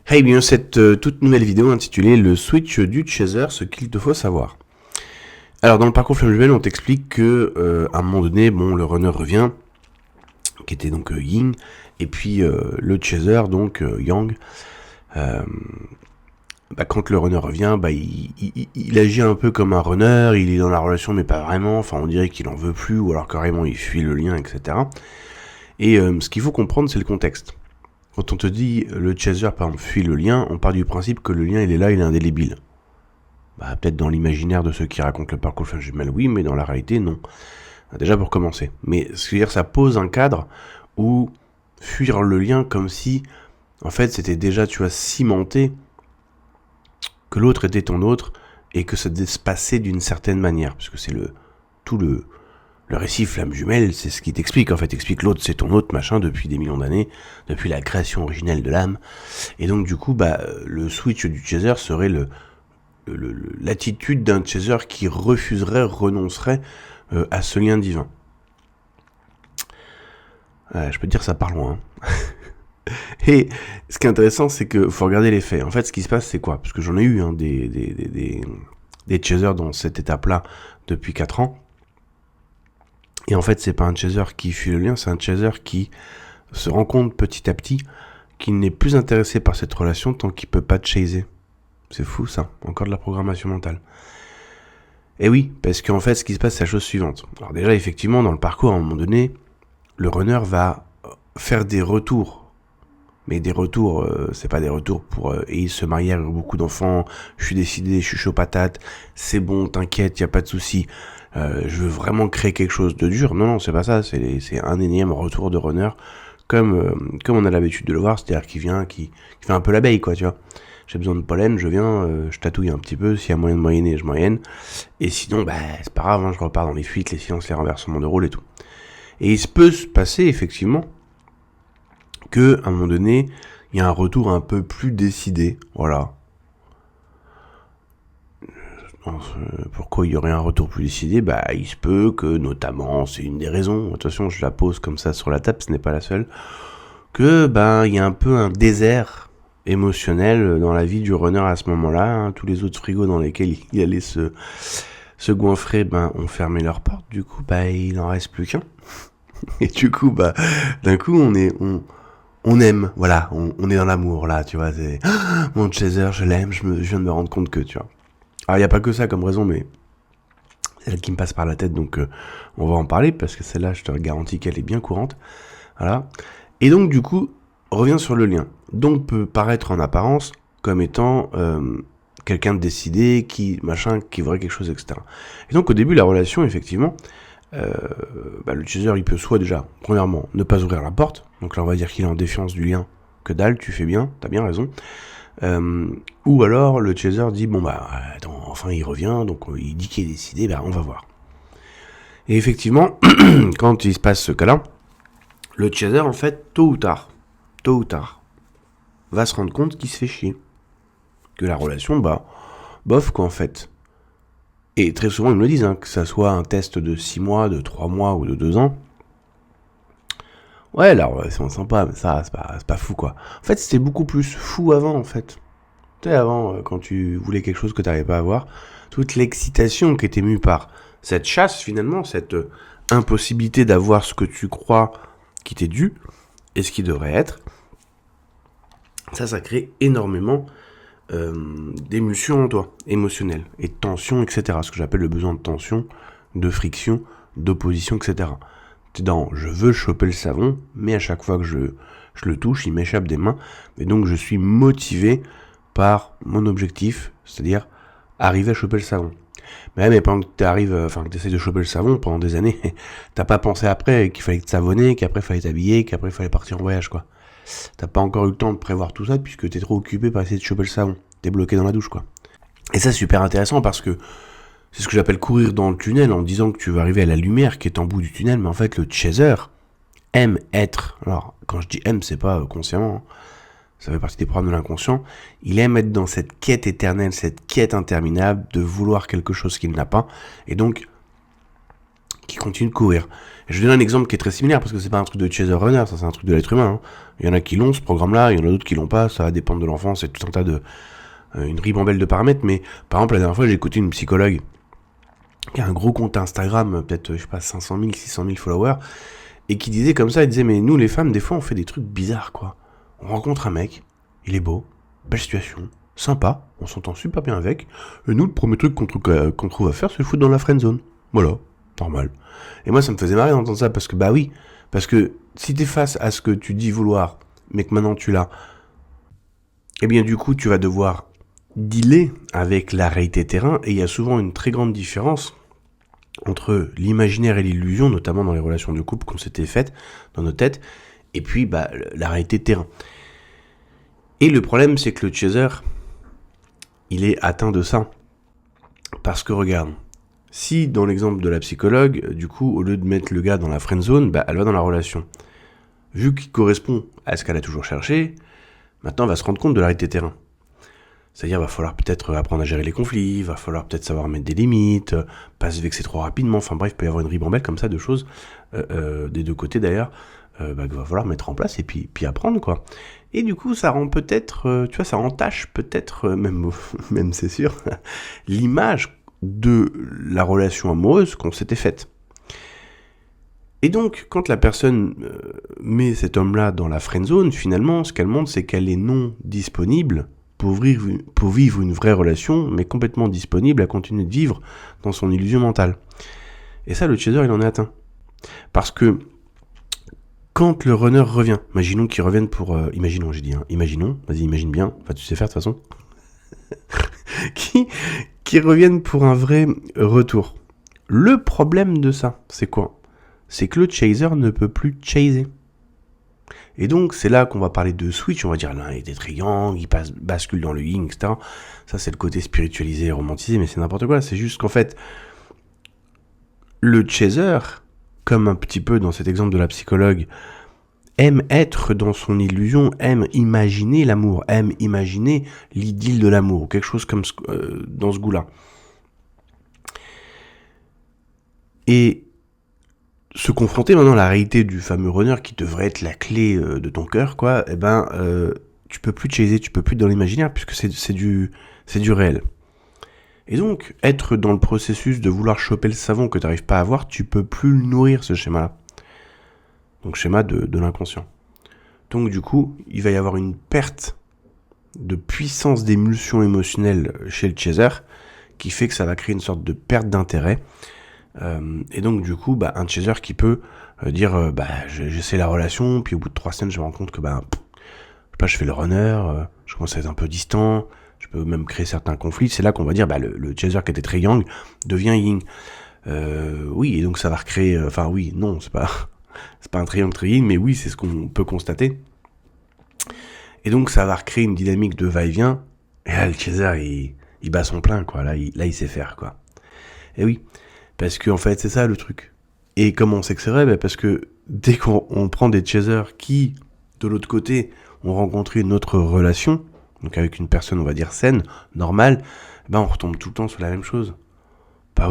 Hey, bien cette toute nouvelle vidéo intitulée Le switch du chaser, ce qu'il te faut savoir. Alors dans le parcours Flamme Jumelle, on t'explique que à un moment donné, le runner revient, qui était donc Ying, et puis le chaser, donc Yang, quand le runner revient, il agit un peu comme un runner, il est dans la relation mais pas vraiment, enfin on dirait qu'il en veut plus, ou alors carrément il fuit le lien, etc. Et ce qu'il faut comprendre, c'est le contexte. Quand on te dit le chaser, par exemple, fuit le lien, on part du principe que le lien, il est là, il est indélébile. Peut-être dans l'imaginaire de ceux qui racontent le parcours Flamme Jumelle, oui, mais dans la réalité, non. Déjà pour commencer. Mais c'est-à-dire, ça pose un cadre où fuir le lien comme si, en fait, c'était déjà, tu vois, cimenté que l'autre était ton autre et que ça devait se passer d'une certaine manière. Parce que c'est le récit Flamme Jumelle, c'est ce qui t'explique, en fait, explique l'autre, c'est ton autre, machin, depuis des millions d'années, depuis la création originelle de l'âme. Et donc, du coup, le switch du chaser serait l'attitude d'un chaser qui refuserait, renoncerait à ce lien divin. Je peux te dire, ça part loin. Et ce qui est intéressant, c'est qu'il faut regarder les faits. En fait, ce qui se passe, c'est quoi? Parce que j'en ai eu des chasers dans cette étape-là depuis 4 ans. Et en fait, c'est pas un chaser qui fuit le lien, c'est un chaser qui se rend compte petit à petit qu'il n'est plus intéressé par cette relation tant qu'il peut pas te chaser. C'est fou ça, encore de la programmation mentale. Et oui, parce qu'en fait, ce qui se passe, c'est la chose suivante. Alors déjà, effectivement, dans le parcours, à un moment donné, le runner va faire des retours. Mais des retours, c'est pas des retours pour et se marier avec beaucoup d'enfants, je suis décidé, je suis chaud patate, c'est bon, t'inquiète, y a pas de souci. Je veux vraiment créer quelque chose de dur. Non, c'est pas ça, c'est un énième retour de runner, comme on a l'habitude de le voir, c'est-à-dire qui fait un peu l'abeille, quoi, tu vois. J'ai besoin de pollen, je viens, je tatouille un petit peu, s'il y a moyen de moyenner, je moyenne. Et sinon, c'est pas grave, je repars dans les fuites, les silences, les renversements de rôle et tout. Et il peut se passer, effectivement, que à un moment donné, il y a un retour un peu plus décidé, voilà. Pourquoi il y aurait un retour plus décidé? Il se peut que, notamment, c'est une des raisons, attention, je la pose comme ça sur la table, ce n'est pas la seule, que, il y a un peu un désert émotionnel dans la vie du runner à ce moment-là, tous les autres frigos dans lesquels il allait se goinfrer, ont fermé leurs portes, du coup, il n'en reste plus qu'un. Et du coup, d'un coup, on aime, voilà, on est dans l'amour, là, tu vois, c'est, mon chaser, je l'aime, je viens de me rendre compte que, tu vois. Alors, il n'y a pas que ça comme raison, mais c'est celle qui me passe par la tête, donc on va en parler, parce que celle-là, je te garantis qu'elle est bien courante. Voilà. Et donc, du coup, revient sur le lien. Donc, peut paraître en apparence comme étant quelqu'un de décidé, qui voudrait quelque chose, etc. Et donc, au début, la relation, effectivement, le chaser, il peut soit déjà, premièrement, ne pas ouvrir la porte. Donc là, on va dire qu'il est en défiance du lien. Que dalle, tu fais bien, t'as bien raison. Ou alors, le chaser dit, attends, enfin, il revient, donc il dit qu'il est décidé, on va voir. Et effectivement, quand il se passe ce cas-là, le chaser, en fait, tôt ou tard, va se rendre compte qu'il se fait chier. Que la relation, bof, quoi, en fait. Et très souvent, ils me le disent, que ça soit un test de 6 mois, de 3 mois ou de 2 ans. Ouais, la relation sympa, mais ça, c'est pas fou, quoi. En fait, c'était beaucoup plus fou avant, en fait. Tu sais, avant, quand tu voulais quelque chose que tu n'arrivais pas à avoir, toute l'excitation qui était mue par cette chasse, finalement, cette impossibilité d'avoir ce que tu crois qui t'est dû, et ce qui devrait être, ça crée énormément d'émulsion en toi, émotionnelle, et de tension, etc. Ce que j'appelle le besoin de tension, de friction, d'opposition, etc. T'es dans, je veux choper le savon, mais à chaque fois que je le touche, il m'échappe des mains, et donc je suis motivé par mon objectif, c'est-à-dire arriver à choper le savon. Mais pendant que tu essaies de choper le savon pendant des années, t'as pas pensé après qu'il fallait te savonner, qu'après il fallait t'habiller, qu'après il fallait partir en voyage, quoi. T'as pas encore eu le temps de prévoir tout ça puisque t'es trop occupé par essayer de choper le savon. T'es bloqué dans la douche, quoi. Et ça, c'est super intéressant parce que c'est ce que j'appelle courir dans le tunnel en disant que tu vas arriver à la lumière qui est en bout du tunnel, mais en fait, le chaser aime être. Alors, quand je dis aime, c'est pas consciemment, ça fait partie des programmes de l'inconscient. Il aime être dans cette quête éternelle, cette quête interminable de vouloir quelque chose qu'il n'a pas. Et donc, qui continue de courir. Et je vous donne un exemple qui est très similaire, parce que c'est pas un truc de chaser runner, ça c'est un truc de l'être humain. Hein. Il y en a qui l'ont, ce programme-là, il y en a d'autres qui l'ont pas, ça va dépendre de l'enfant, c'est tout un tas de... une ribambelle de paramètres, mais par exemple, la dernière fois, j'ai écouté une psychologue qui a un gros compte Instagram, peut-être, je sais pas, 500 000, 600 000 followers, et qui disait comme ça, elle disait, mais nous les femmes, des fois, on fait des trucs bizarres, quoi. On rencontre un mec, il est beau, belle situation, sympa, on s'entend super bien avec, et nous, le premier truc qu'on trouve à faire, c'est le foutre dans la friendzone. Voilà, normal. Et moi, ça me faisait marrer d'entendre ça, parce que, bah oui, parce que si t'es face à ce que tu dis vouloir, mais que maintenant tu l'as, eh bien du coup, tu vas devoir dealer avec la réalité terrain, et il y a souvent une très grande différence entre l'imaginaire et l'illusion, notamment dans les relations de couple qu'on s'était faites dans nos têtes, et puis bah, la réalité terrain. Et le problème, c'est que le chaser, il est atteint de ça. Parce que regarde, si dans l'exemple de la psychologue, du coup, au lieu de mettre le gars dans la friend zone, bah, elle va dans la relation. Vu qu'il correspond à ce qu'elle a toujours cherché, maintenant elle va se rendre compte de la réalité terrain. C'est-à-dire, va falloir peut-être apprendre à gérer les conflits, va falloir peut-être savoir mettre des limites, pas se vexer trop rapidement, enfin bref, il peut y avoir une ribambelle comme ça de choses, des deux côtés d'ailleurs, qu'il va falloir mettre en place et puis apprendre, quoi. Et du coup, ça rend peut-être, tu vois, ça entache peut-être, même c'est sûr, l'image de la relation amoureuse qu'on s'était faite. Et donc, quand la personne met cet homme-là dans la friendzone, finalement, ce qu'elle montre, c'est qu'elle est non disponible pour vivre une vraie relation, mais complètement disponible à continuer de vivre dans son illusion mentale. Et ça, le chaser, il en est atteint. Parce que quand le runner revient, imaginons qu'il revienne pour... imaginons, j'ai dit, hein, imaginons, vas-y, imagine bien, enfin tu sais faire de toute façon, qui reviennent pour un vrai retour. Le problème de ça, c'est quoi ? C'est que le chaser ne peut plus chaser. Et donc, c'est là qu'on va parler de switch, on va dire, là, il est très yang, il bascule dans le yin, etc. Ça, c'est le côté spiritualisé et romantisé, mais c'est n'importe quoi. C'est juste qu'en fait, le chaser, comme un petit peu dans cet exemple de la psychologue, aime être dans son illusion, aime imaginer l'amour, aime imaginer l'idylle de l'amour, ou quelque chose comme dans ce goût-là. Et se confronter maintenant à la réalité du fameux runner qui devrait être la clé de ton cœur, quoi, eh ben, tu peux plus chaser, tu peux plus être dans l'imaginaire, puisque c'est du réel. Et donc, être dans le processus de vouloir choper le savon que tu n'arrives pas à avoir, tu peux plus le nourrir, ce schéma-là. Donc, schéma de l'inconscient. Donc, du coup, il va y avoir une perte de puissance d'émulsion émotionnelle chez le chaser, qui fait que ça va créer une sorte de perte d'intérêt. Et donc, du coup, bah, un chaser qui peut dire, j'essaie la relation, puis au bout de 3 semaines, je me rends compte que, je fais le runner, je commence à être un peu distant, je peux même créer certains conflits. C'est là qu'on va dire, le chaser qui était très yang devient yin. Oui, et donc ça va recréer, c'est pas un triangle très yin, mais oui, c'est ce qu'on peut constater. Et donc ça va recréer une dynamique de va-et-vient, et là, le chaser, il bat son plein, quoi. Là, il sait faire, quoi. Et oui, parce que en fait, c'est ça le truc. Et comment on sait que c'est vrai ? Parce que dès qu'on prend des chasers qui, de l'autre côté, ont rencontré une autre relation, donc avec une personne, on va dire, saine, normale, on retombe tout le temps sur la même chose. Au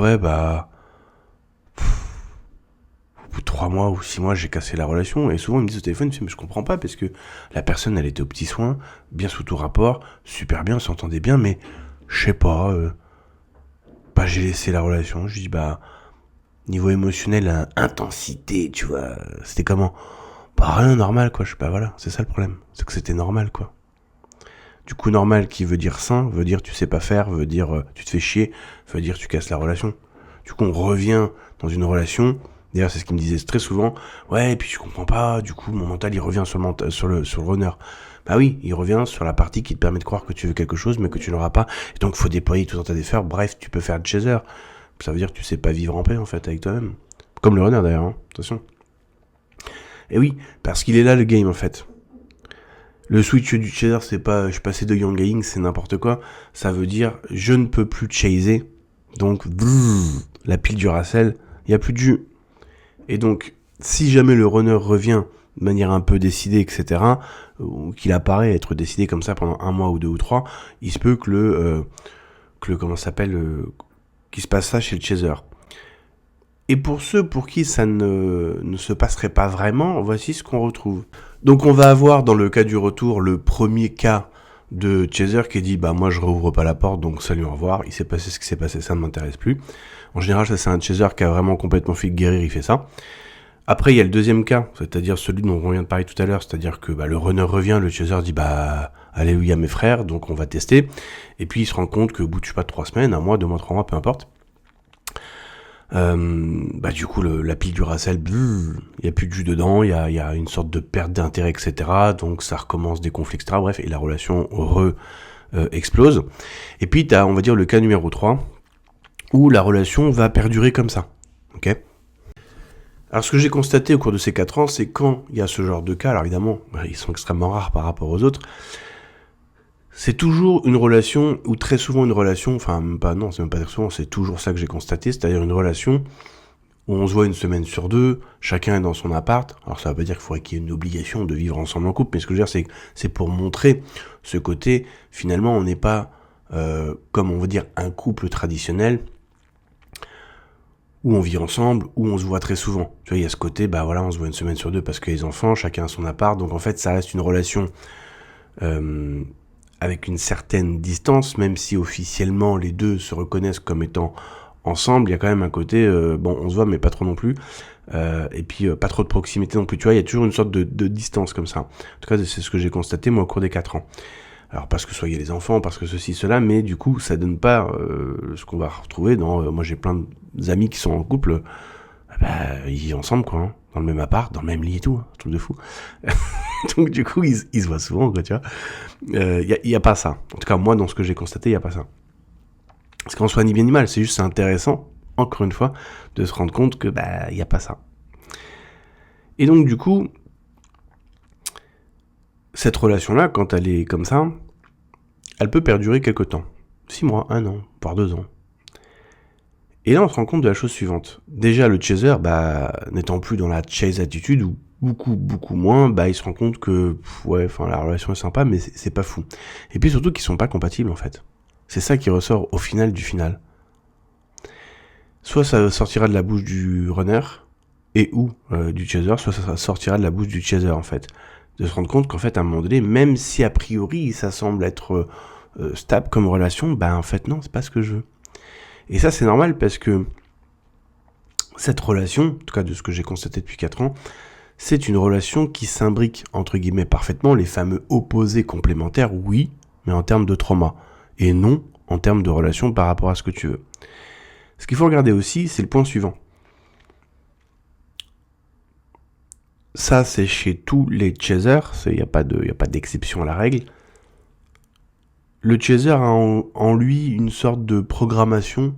bout de 3 mois ou 6 mois, j'ai cassé la relation, et souvent ils me disent au téléphone, mais je comprends pas, parce que la personne, elle était aux petits soins, bien sous tout rapport, super bien, on s'entendait bien, mais je sais pas, j'ai laissé la relation, je dis, niveau émotionnel, intensité, tu vois, c'était comment ? Rien, normal, quoi, je sais pas, voilà, c'est ça le problème, c'est que c'était normal, quoi. Du coup, normal qui veut dire sain, veut dire tu sais pas faire, veut dire tu te fais chier, veut dire tu casses la relation. Du coup, on revient dans une relation, d'ailleurs c'est ce qu'il me disait très souvent, ouais, et puis je comprends pas, du coup mon mental il revient sur le runner. Bah oui, il revient sur la partie qui te permet de croire que tu veux quelque chose, mais que tu n'auras pas, et donc faut déployer tout un tas d'efforts, bref, tu peux faire le chaser. Ça veut dire que tu sais pas vivre en paix, en fait, avec toi-même. Comme le runner, d'ailleurs, hein, attention. Et oui, parce qu'il est là, le game, en fait. Le switch du chaser, c'est pas, je suis passé de yang à yin, c'est n'importe quoi. Ça veut dire, je ne peux plus chaser. Donc, la pile du Racel, il n'y a plus de jus. Et donc, si jamais le runner revient de manière un peu décidée, etc., ou qu'il apparaît être décidé comme ça pendant 1 mois ou 2 ou 3, il se peut que qu'il se passe ça chez le chaser. Et pour ceux pour qui ça ne se passerait pas vraiment, voici ce qu'on retrouve. Donc on va avoir dans le cas du retour le premier cas de Chaser qui dit bah moi je rouvre pas la porte donc salut au revoir, il s'est passé ce qui s'est passé, ça ne m'intéresse plus. En général ça c'est un Chaser qui a vraiment complètement fait guérir, il fait ça. Après il y a le deuxième cas, c'est-à-dire celui dont on vient de parler tout à l'heure, c'est-à-dire que le runner revient, le Chaser dit bah allez où il y a mes frères, donc on va tester. Et puis il se rend compte que au bout de 3 semaines, 1 mois, 2 mois, 3 mois, peu importe. Du coup la pile du Duracell, il y a plus de jus dedans, il y a une sorte de perte d'intérêt, etc. Donc ça recommence des conflits, etc. Bref, et la relation explose. Et puis t'as, on va dire, le cas numéro 3, où la relation va perdurer comme ça. Ok ? Alors ce que j'ai constaté au cours de ces 4 ans, c'est quand il y a ce genre de cas, alors évidemment, ils sont extrêmement rares par rapport aux autres, c'est toujours une relation, ou très souvent une relation, enfin non, c'est même pas très souvent, c'est toujours ça que j'ai constaté, c'est-à-dire une relation où on se voit 1 semaine sur 2, chacun est dans son appart. Alors ça veut pas dire qu'il faudrait qu'il y ait une obligation de vivre ensemble en couple, mais ce que je veux dire c'est pour montrer ce côté, finalement on n'est pas comme on veut dire un couple traditionnel, où on vit ensemble, où on se voit très souvent. Tu vois, il y a ce côté, on se voit 1 semaine sur 2 parce que les enfants, chacun a son appart, donc en fait ça reste une relation avec une certaine distance, même si officiellement les deux se reconnaissent comme étant ensemble, il y a quand même un côté, on se voit mais pas trop non plus, et puis pas trop de proximité non plus, tu vois, il y a toujours une sorte de distance comme ça. En tout cas, c'est ce que j'ai constaté moi au cours des 4 ans. Alors parce que soyez les enfants, parce que ceci, cela, mais du coup ça donne pas ce qu'on va retrouver dans... moi j'ai plein d'amis qui sont en couple, ils vivent ensemble quoi, hein, dans le même appart, dans le même lit et tout, un truc de fou. Donc du coup ils se voient souvent quoi, tu vois. Y a pas ça. En tout cas moi dans ce que j'ai constaté, y a pas ça. Parce qu'en soit ni bien ni mal, c'est juste intéressant, encore une fois, de se rendre compte que y a pas ça. Et donc du coup, cette relation-là, quand elle est comme ça, elle peut perdurer quelque temps. 6 mois, 1 an, voire 2 ans. Et là, on se rend compte de la chose suivante. Déjà, le chaser, n'étant plus dans la chase attitude, ou beaucoup moins, il se rend compte que, la relation est sympa, mais c'est pas fou. Et puis surtout qu'ils sont pas compatibles, en fait. C'est ça qui ressort au final du final. Soit ça sortira de la bouche du runner, et ou du chaser, soit ça sortira de la bouche du chaser, en fait. De se rendre compte qu'en fait, à un moment donné, même si a priori, ça semble être stable comme relation, en fait, non, c'est pas ce que je veux. Et ça, c'est normal parce que cette relation, en tout cas de ce que j'ai constaté depuis 4 ans, c'est une relation qui s'imbrique, entre guillemets, parfaitement, les fameux opposés complémentaires, oui, mais en termes de trauma, et non en termes de relation par rapport à ce que tu veux. Ce qu'il faut regarder aussi, c'est le point suivant. Ça, c'est chez tous les chasers, il n'y a pas d'exception à la règle. Le chaser a en lui une sorte de programmation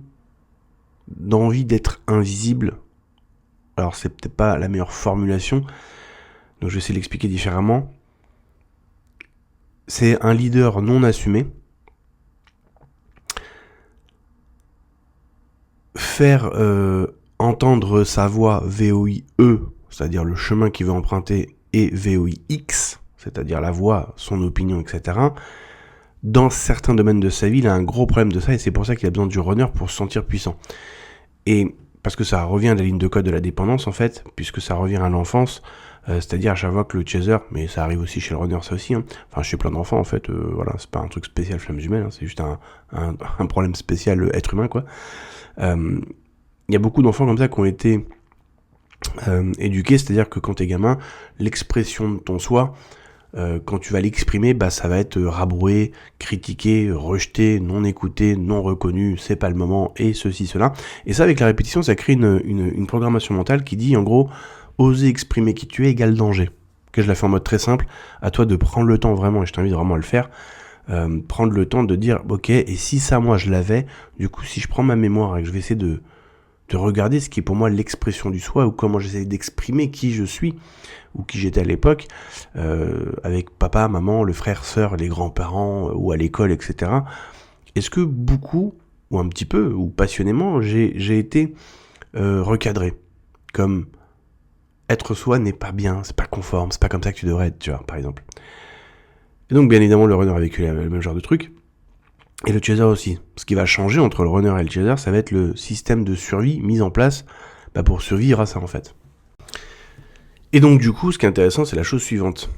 d'envie d'être invisible. Alors c'est peut-être pas la meilleure formulation, donc je vais essayer de l'expliquer différemment. C'est un leader non assumé. Faire entendre sa voix VOIE, c'est-à-dire le chemin qu'il veut emprunter, et VOIX, c'est-à-dire la voix, son opinion, etc. Dans certains domaines de sa vie, il a un gros problème de ça, et c'est pour ça qu'il a besoin du runner pour se sentir puissant. Et parce que ça revient à la ligne de code de la dépendance, en fait, puisque ça revient à l'enfance, c'est-à-dire à chaque fois que le chaser, mais ça arrive aussi chez le runner, ça aussi, enfin chez plein d'enfants, en fait, c'est pas un truc spécial flamme jumelle, c'est juste un problème spécial être humain, quoi. Il y a beaucoup d'enfants comme ça qui ont été éduqués, c'est-à-dire que quand t'es gamin, l'expression de ton soi, quand tu vas l'exprimer, ça va être rabroué, critiqué, rejeté, non écouté, non reconnu, c'est pas le moment, et ceci, cela. Et ça, avec la répétition, ça crée une programmation mentale qui dit, en gros, oser exprimer qui tu es égale danger. Okay, je la fais en mode très simple, à toi de prendre le temps vraiment, et je t'invite vraiment à le faire, prendre le temps de dire, ok, et si ça, moi, je l'avais, du coup, si je prends ma mémoire et que je vais essayer de regarder ce qui est pour moi l'expression du soi, ou comment j'essaie d'exprimer qui je suis, ou qui j'étais à l'époque, avec papa, maman, le frère, sœur, les grands-parents, ou à l'école, etc. Est-ce que beaucoup, ou un petit peu, ou passionnément, j'ai été recadré, comme être soi n'est pas bien, c'est pas conforme, c'est pas comme ça que tu devrais être, tu vois, par exemple. Et donc, bien évidemment, le runner a vécu le même genre de truc, et le chaser aussi. Ce qui va changer entre le runner et le chaser, ça va être le système de survie mis en place pour survivre à ça en fait. Et donc du coup, ce qui est intéressant, c'est la chose suivante.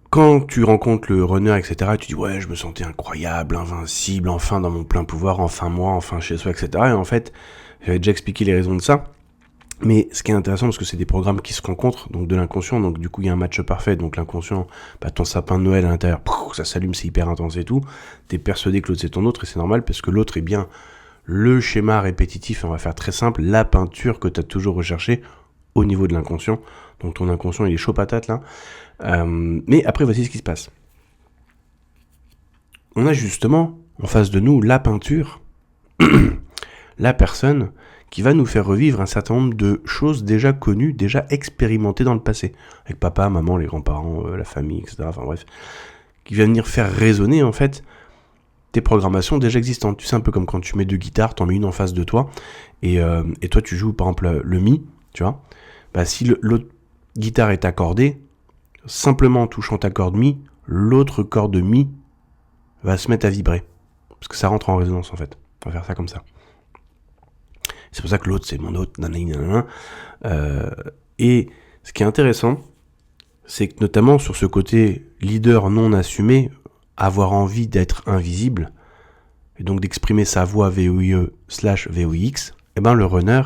Quand tu rencontres le runner, etc., tu dis ouais, je me sentais incroyable, invincible, enfin dans mon plein pouvoir, enfin moi, enfin chez soi, etc. Et en fait, j'avais déjà expliqué les raisons de ça. Mais ce qui est intéressant, parce que c'est des programmes qui se rencontrent, donc de l'inconscient, donc du coup il y a un match parfait, donc l'inconscient, ton sapin de Noël à l'intérieur, ça s'allume, c'est hyper intense et tout, t'es persuadé que l'autre c'est ton autre, et c'est normal, parce que l'autre est bien le schéma répétitif, on va faire très simple, la peinture que t'as toujours recherché au niveau de l'inconscient, donc ton inconscient il est chaud patate là, mais après voici ce qui se passe. On a justement en face de nous la peinture, la personne qui va nous faire revivre un certain nombre de choses déjà connues, déjà expérimentées dans le passé, avec papa, maman, les grands-parents, la famille, etc. Enfin bref, qui va venir faire résonner en fait tes programmations déjà existantes. Tu sais, un peu comme quand tu mets deux guitares, t'en mets une en face de toi, et toi tu joues par exemple le mi, tu vois. Si l'autre guitare est accordée, simplement en touchant ta corde mi, l'autre corde mi va se mettre à vibrer, parce que ça rentre en résonance en fait. On va faire ça comme ça. C'est pour ça que l'autre, c'est mon autre, nanana. Et ce qui est intéressant, c'est que notamment sur ce côté leader non assumé, avoir envie d'être invisible, et donc d'exprimer sa voix VOIE/VOIX, le runner,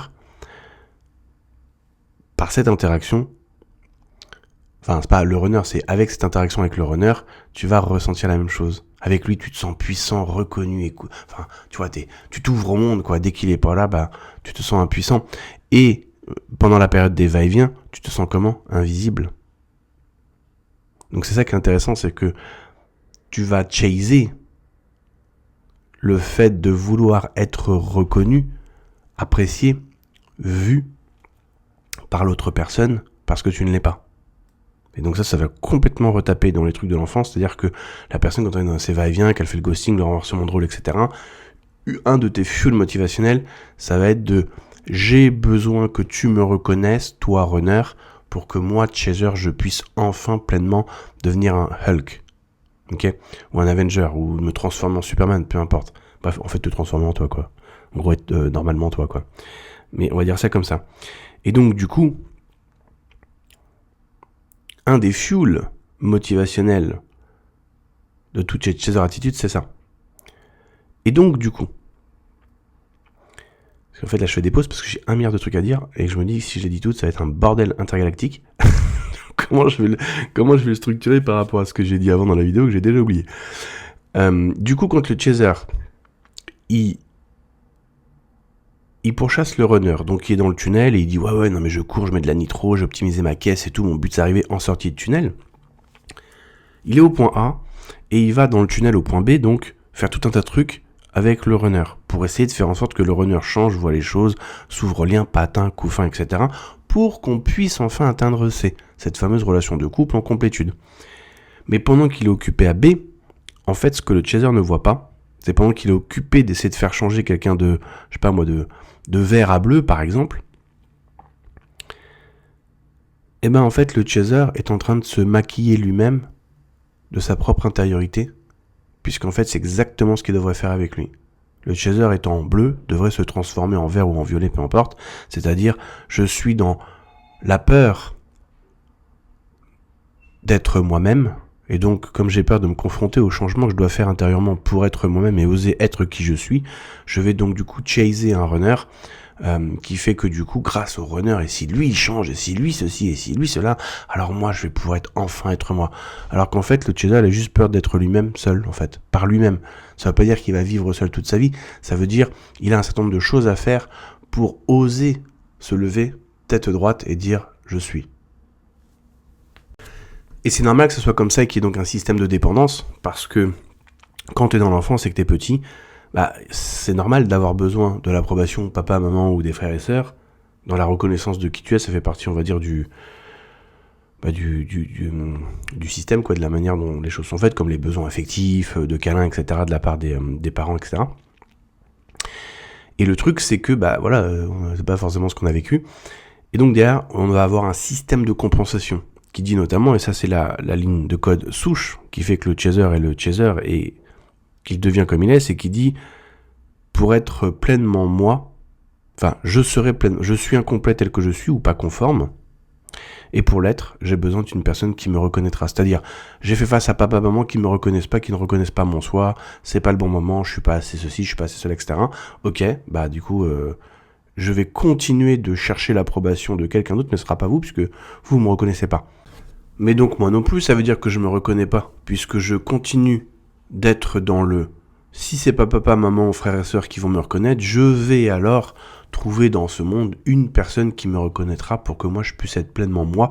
par cette interaction, c'est pas le runner, c'est avec cette interaction avec le runner, tu vas ressentir la même chose. Avec lui, tu te sens puissant, reconnu, tu vois, tu t'ouvres au monde, quoi. Dès qu'il est pas là, tu te sens impuissant. Et pendant la période des va-et-vient, tu te sens comment ? Invisible. Donc c'est ça qui est intéressant, c'est que tu vas chaser le fait de vouloir être reconnu, apprécié, vu par l'autre personne, parce que tu ne l'es pas. Et donc ça va complètement retaper dans les trucs de l'enfance, c'est-à-dire que la personne, quand elle est dans ses va-et-vient, qu'elle fait le ghosting, le renversement de rôle, etc., un de tes fuels motivationnels, ça va être de « j'ai besoin que tu me reconnaisses, toi runner, pour que moi, chaser, je puisse enfin pleinement devenir un Hulk. » Ok ? Ou un Avenger, ou me transformer en Superman, peu importe. Bref, en fait, te transformer en toi, quoi. En gros, être normalement toi, quoi. Mais on va dire ça comme ça. Et donc, du coup, un des fuels motivationnels de toute cette chaser attitude, c'est ça. Et donc, du coup, parce qu'en fait, là, je fais des pauses parce que j'ai 1 milliard de trucs à dire et je me dis, si je les dis toutes, ça va être un bordel intergalactique. Comment je vais le structurer par rapport à ce que j'ai dit avant dans la vidéo que j'ai déjà oublié. Du coup, quand le chaser, il pourchasse le runner, donc il est dans le tunnel et il dit ouais non mais je cours, je mets de la nitro, j'ai optimisé ma caisse et tout, mon but c'est d'arriver en sortie de tunnel. Il est au point A et il va dans le tunnel au point B, donc faire tout un tas de trucs avec le runner pour essayer de faire en sorte que le runner change, voit les choses, s'ouvre lien, patin, coup fin, etc. pour qu'on puisse enfin atteindre cette fameuse relation de couple en complétude. Mais pendant qu'il est occupé à B, en fait ce que le chaser ne voit pas, c'est pendant qu'il est occupé d'essayer de faire changer quelqu'un de, je sais pas moi, de vert à bleu par exemple, en fait le chaser est en train de se maquiller lui-même de sa propre intériorité, puisqu'en fait c'est exactement ce qu'il devrait faire avec lui. Le chaser étant en bleu devrait se transformer en vert ou en violet, peu importe, c'est-à-dire je suis dans la peur d'être moi-même, et donc comme j'ai peur de me confronter au changement que je dois faire intérieurement pour être moi-même et oser être qui je suis, je vais donc du coup chaser un runner qui fait que du coup grâce au runner, et si lui il change, et si lui ceci, et si lui cela, alors moi je vais pouvoir enfin être moi. Alors qu'en fait le chaser il a juste peur d'être lui-même seul, en fait, par lui-même. Ça veut pas dire qu'il va vivre seul toute sa vie, ça veut dire il a un certain nombre de choses à faire pour oser se lever tête droite et dire je suis. Et c'est normal que ce soit comme ça et qu'il y ait donc un système de dépendance, parce que quand t'es dans l'enfance et que t'es petit, c'est normal d'avoir besoin de l'approbation de papa, maman ou des frères et sœurs. Dans la reconnaissance de qui tu es, ça fait partie, on va dire, du système, quoi, de la manière dont les choses sont faites, comme les besoins affectifs, de câlins, etc., de la part des parents, etc. Et le truc, c'est que, c'est pas forcément ce qu'on a vécu. Et donc derrière, on va avoir un système de compensation qui dit notamment, et ça c'est la ligne de code souche qui fait que le chaser est le chaser et qu'il devient comme il est, c'est qu'il dit, pour être pleinement moi, Enfin, je suis incomplet tel que je suis ou pas conforme. Et pour l'être, j'ai besoin d'une personne qui me reconnaîtra. C'est-à-dire, j'ai fait face à papa, maman qui me reconnaissent pas, qui ne reconnaissent pas mon soi, c'est pas le bon moment, je suis pas assez ceci, je suis pas assez cela, etc. Ok, bah du coup, je vais continuer de chercher l'approbation de quelqu'un d'autre, mais ce sera pas vous, puisque vous me reconnaissez pas. Mais donc moi non plus, ça veut dire que je me reconnais pas, puisque je continue d'être dans le si c'est pas papa, maman, frères et sœurs qui vont me reconnaître, je vais alors trouver dans ce monde une personne qui me reconnaîtra pour que moi je puisse être pleinement moi.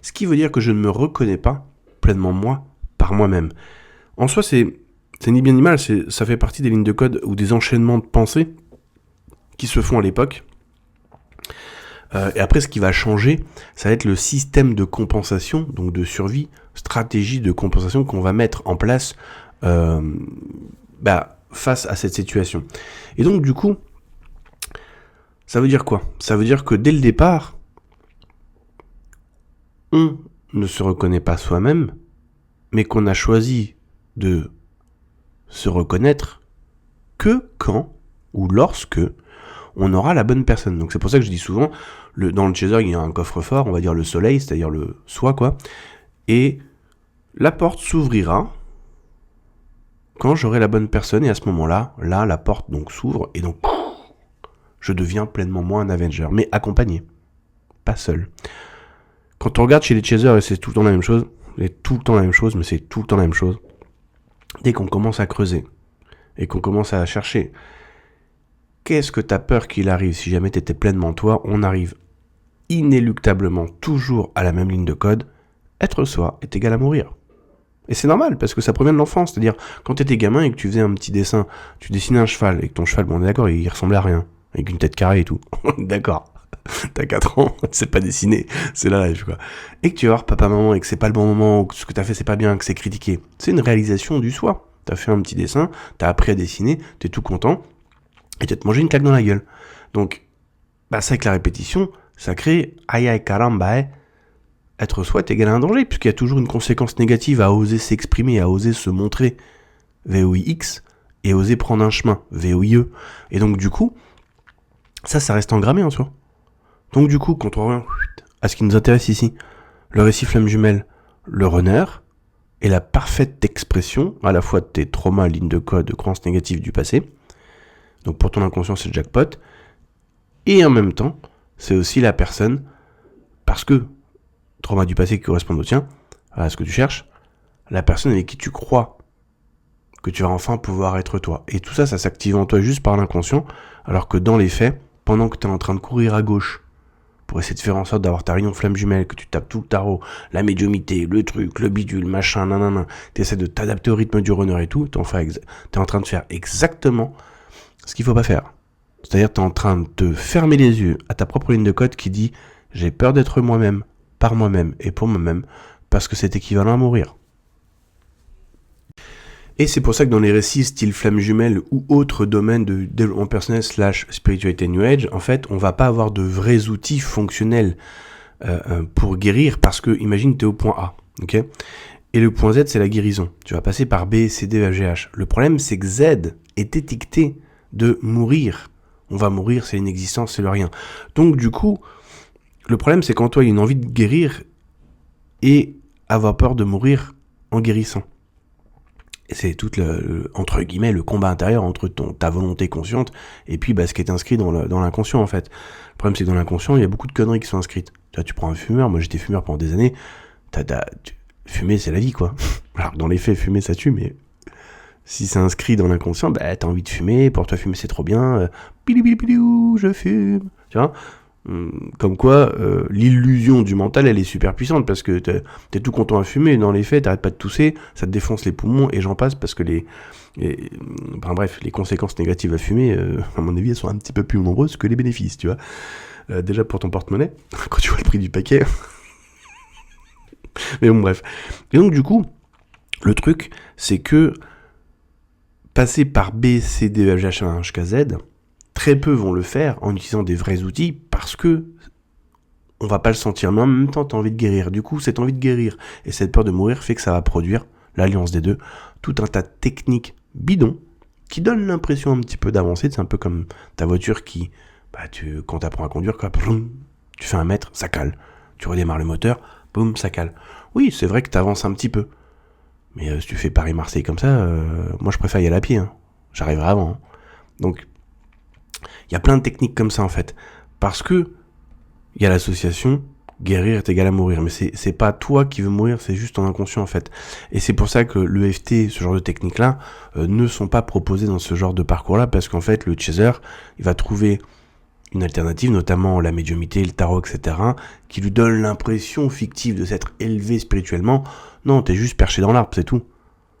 Ce qui veut dire que je ne me reconnais pas pleinement moi par moi-même. En soi, c'est ni bien ni mal, ça fait partie des lignes de code ou des enchaînements de pensée qui se font à l'époque. Et après, ce qui va changer, ça va être le système de compensation, donc de survie, stratégie de compensation qu'on va mettre en place face à cette situation. Et donc, du coup, ça veut dire quoi ? Ça veut dire que dès le départ, on ne se reconnaît pas soi-même, mais qu'on a choisi de se reconnaître que quand ou lorsque on aura la bonne personne. Donc c'est pour ça que je dis souvent, dans le chaser, il y a un coffre-fort, on va dire le soleil, c'est-à-dire le soi, quoi. Et la porte s'ouvrira quand j'aurai la bonne personne, et à ce moment-là, la porte donc s'ouvre, et donc je deviens pleinement moi un Avenger, mais accompagné, pas seul. Quand on regarde chez les chasers, et c'est tout le temps la même chose, mais c'est tout le temps la même chose, dès qu'on commence à creuser, et qu'on commence à chercher, qu'est-ce que t'as peur qu'il arrive si jamais t'étais pleinement toi, on arrive inéluctablement toujours à la même ligne de code, être soi est égal à mourir. Et c'est normal, parce que ça provient de l'enfance, c'est-à-dire, quand t'étais gamin et que tu faisais un petit dessin, tu dessinais un cheval, et que ton cheval, bon on est d'accord, il ressemblait à rien, avec une tête carrée et tout, d'accord, t'as 4 ans, c'est pas dessiné, c'est la life quoi. Et que tu vas voir papa, maman, et que c'est pas le bon moment, ou que ce que t'as fait c'est pas bien, que c'est critiqué, c'est une réalisation du soi. T'as fait un petit dessin, t'as appris à dessiner, t'es tout content, et tu vas te manger une claque dans la gueule. Donc, c'est avec la répétition, ça crée aïe caramba, être soi est égal à un danger, puisqu'il y a toujours une conséquence négative à oser s'exprimer, à oser se montrer, VOIX, et oser prendre un chemin, VOIE. Et donc du coup, ça reste engrammé en soi. Donc du coup, quand on revient à ce qui nous intéresse ici, le récit flamme jumelle, le runner, est la parfaite expression, à la fois de tes traumas, lignes de code, de croyances négatives du passé, donc pour ton inconscient c'est le jackpot, et en même temps, c'est aussi la personne, parce que trauma du passé qui correspond au tien, à ce que tu cherches, la personne avec qui tu crois que tu vas enfin pouvoir être toi. Et tout ça s'active en toi juste par l'inconscient, alors que dans les faits, pendant que tu es en train de courir à gauche, pour essayer de faire en sorte d'avoir ta réunion flamme jumelle, que tu tapes tout le tarot, la médiumité, le truc, le bidule, machin, nanana, tu essaies de t'adapter au rythme du runner et tout, t'es en train de faire exactement ce qu'il faut pas faire. C'est-à-dire t'es en train de te fermer les yeux à ta propre ligne de code qui dit « J'ai peur d'être moi-même, par moi-même et pour moi-même, parce que c'est équivalent à mourir. » Et c'est pour ça que dans les récits style flamme jumelle ou autres domaines de développement personnel / spiritualité New Age, en fait, on va pas avoir de vrais outils fonctionnels pour guérir, parce que, imagine, t'es au point A, ok ? Et le point Z, c'est la guérison. Tu vas passer par B, C, D, F, G, H. Le problème, c'est que Z est étiqueté de mourir. On va mourir, c'est l'inexistence, c'est le rien. Donc, du coup, le problème, c'est quand toi, il y a une envie de guérir et avoir peur de mourir en guérissant. Et c'est tout entre guillemets, le combat intérieur entre ta volonté consciente et puis ce qui est inscrit dans l'inconscient, en fait. Le problème, c'est que dans l'inconscient, il y a beaucoup de conneries qui sont inscrites. Là, tu prends un fumeur, moi j'étais fumeur pendant des années, fumer, c'est la vie, quoi. Alors, dans les faits, fumer, ça tue, mais si c'est inscrit dans l'inconscient, t'as envie de fumer, pour toi, fumer, c'est trop bien, pilou, je fume, tu vois. Comme quoi, l'illusion du mental, elle est super puissante, parce que t'es tout content à fumer, dans les faits, t'arrêtes pas de tousser, ça te défonce les poumons, et j'en passe, parce que les conséquences négatives à fumer, à mon avis, elles sont un petit peu plus nombreuses que les bénéfices, tu vois. Déjà pour ton porte-monnaie, quand tu vois le prix du paquet. Mais bon, bref. Et donc, du coup, le truc, c'est que passer par B, C, D, E, F, G, H, I, K, Z, très peu vont le faire en utilisant des vrais outils, parce que on va pas le sentir, mais en même temps t'as envie de guérir. Du coup, cette envie de guérir et cette peur de mourir fait que ça va produire, l'alliance des deux, tout un tas de techniques bidons qui donnent l'impression un petit peu d'avancer. C'est un peu comme ta voiture qui quand tu apprends à conduire, quoi, boum, tu fais 1 mètre, ça cale. Tu redémarres le moteur, boum, ça cale. Oui, c'est vrai que tu avances un petit peu. Mais si tu fais Paris-Marseille comme ça, moi je préfère y aller à pied. Hein. J'arriverai avant. Hein. Donc, il y a plein de techniques comme ça en fait. Parce que il y a l'association guérir est égal à mourir. Mais c'est pas toi qui veux mourir, c'est juste ton inconscient en fait. Et c'est pour ça que l'EFT, ce genre de techniques-là, ne sont pas proposées dans ce genre de parcours-là. Parce qu'en fait, le chaser, il va trouver une alternative, notamment la médiumité, le tarot, etc., qui lui donne l'impression fictive de s'être élevé spirituellement. Non, t'es juste perché dans l'arbre, c'est tout.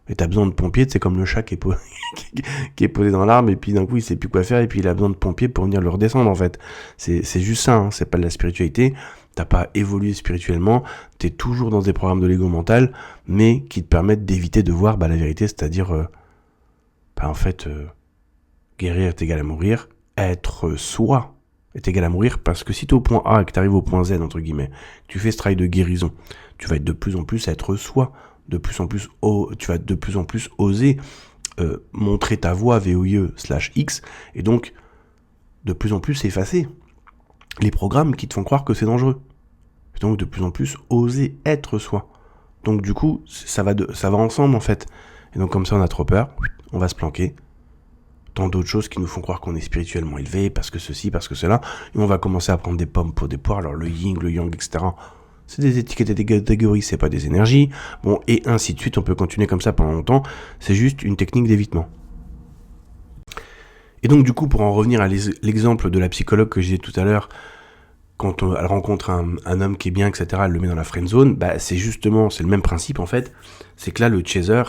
Et t'as besoin de pompiers, c'est comme le chat qui est posé dans l'arbre, et puis d'un coup il sait plus quoi faire, et puis il a besoin de pompiers pour venir le redescendre en fait. C'est juste ça, hein, c'est pas de la spiritualité. T'as pas évolué spirituellement, t'es toujours dans des programmes de l'ego mental, mais qui te permettent d'éviter de voir la vérité, c'est-à-dire, guérir est égal à mourir, être soi est égal à mourir, parce que si t'es au point A et que t'arrives au point Z, entre guillemets, tu fais ce travail de guérison, tu vas être de plus en plus être soi, tu vas de plus en plus oser montrer ta voix VOIE/X, et donc de plus en plus effacer les programmes qui te font croire que c'est dangereux. Et donc de plus en plus oser être soi. Donc du coup, ça va ensemble en fait. Et donc comme ça on a trop peur, on va se planquer. Tant d'autres choses qui nous font croire qu'on est spirituellement élevé, parce que ceci, parce que cela, et on va commencer à prendre des pommes pour des poires, alors le yin, le yang, etc. C'est des étiquettes et des catégories, c'est pas des énergies, bon, et ainsi de suite, on peut continuer comme ça pendant longtemps, c'est juste une technique d'évitement. Et donc du coup, pour en revenir à l'exemple de la psychologue que j'ai dit tout à l'heure, quand elle rencontre un homme qui est bien, etc., elle le met dans la friend zone, c'est le même principe en fait, c'est que là, le chaser,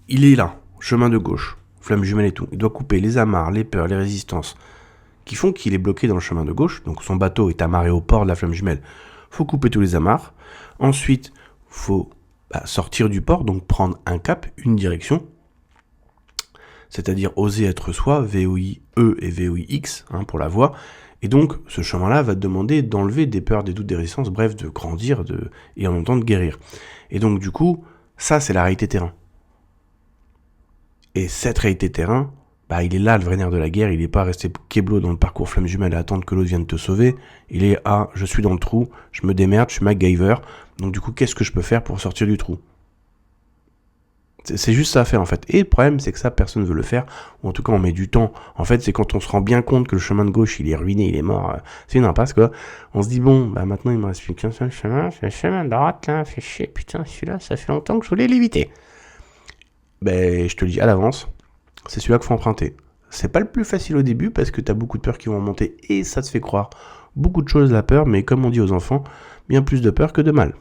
il est là, chemin de gauche, flamme jumelle et tout. Il doit couper les amarres, les peurs, les résistances qui font qu'il est bloqué dans le chemin de gauche. Donc son bateau est amarré au port de la flamme jumelle. Faut couper tous les amarres. Ensuite, faut sortir du port, donc prendre un cap, une direction. C'est-à-dire oser être soi, VOIE et VOIX pour la voix. Et donc, ce chemin-là va te demander d'enlever des peurs, des doutes, des résistances, bref, de grandir et en même temps de guérir. Et donc, du coup, ça, c'est la réalité terrain. Et cette réalité terrain, il est là, le vrai nerf de la guerre. Il n'est pas resté keblo dans le parcours flamme jumelle à attendre que l'autre vienne te sauver. Il est je suis dans le trou, je me démerde, je suis MacGyver. Donc du coup, qu'est-ce que je peux faire pour sortir du trou ? C'est juste ça à faire en fait. Et le problème, c'est que ça, personne ne veut le faire. Ou en tout cas, on met du temps. En fait, c'est quand on se rend bien compte que le chemin de gauche, il est ruiné, il est mort. C'est une impasse quoi. On se dit, bon, maintenant, il me reste plus qu'un seul chemin. C'est le chemin de droite là, fait chier. Putain, celui-là, ça fait longtemps que je voulais l'éviter. Je te le dis à l'avance, c'est celui-là qu'il faut emprunter. C'est pas le plus facile au début parce que t'as beaucoup de peurs qui vont monter et ça te fait croire beaucoup de choses la peur, mais comme on dit aux enfants, bien plus de peur que de mal.